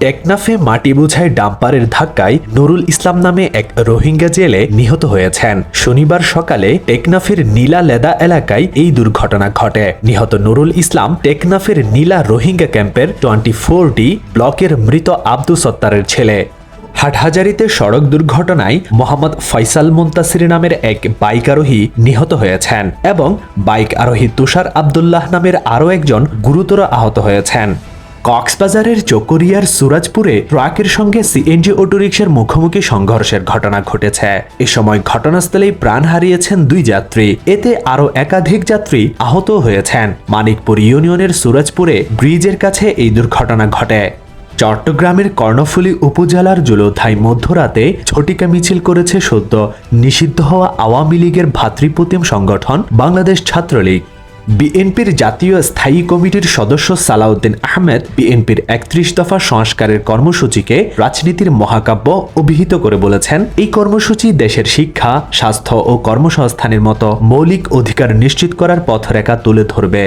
টেকনাফে মাটি বোঝাই ডাম্পারের ধাক্কায় নুরুল ইসলাম নামে এক রোহিঙ্গা জেলে নিহত হয়েছেন। শনিবার সকালে টেকনাফের নীলা লেদা এলাকায় এই দুর্ঘটনা ঘটে। নিহত নুরুল ইসলাম টেকনাফের নীলা রোহিঙ্গা ক্যাম্পের 24D ব্লকের মৃত আব্দুস সত্তারের ছেলে। হাটহাজারীতে সড়ক দুর্ঘটনায় মোহাম্মদ ফয়সাল মুন্তাসির নামের এক বাইক আরোহী নিহত হয়েছেন এবং বাইক আরোহী তুষার আব্দুল্লাহ নামের আরও একজন গুরুতর আহত হয়েছেন। কক্সবাজারের চকরিয়ার সুরাজপুরে ট্রাকের সঙ্গে সিএনজি অটোরিকশার মুখোমুখি সংঘর্ষের ঘটনা ঘটেছে। এ সময় ঘটনাস্থলেই প্রাণ হারিয়েছেন 2 যাত্রী। এতে আরও একাধিক যাত্রী আহত হয়েছেন। মানিকপুর ইউনিয়নের সুরাজপুরে ব্রিজের কাছে এই দুর্ঘটনা ঘটে। চট্টগ্রামের কর্ণফুলী উপজেলার জুলুথায় মধ্যরাতে ঝটিকা মিছিল করেছে সদ্য নিষিদ্ধ হওয়া আওয়ামী লীগের ভ্রাতৃপ্রতিম সংগঠন বাংলাদেশ ছাত্রলীগ। বিএনপির জাতীয় স্থায়ী কমিটির সদস্য সালাউদ্দিন আহমেদ বিএনপির 31 দফা সংস্কারের কর্মসূচিকে রাজনীতির মহাকাব্য অভিহিত করে বলেছেন, এই কর্মসূচি দেশের শিক্ষা, স্বাস্থ্য ও কর্মসংস্থানের মতো মৌলিক অধিকার নিশ্চিত করার পথরেখা তুলে ধরবে।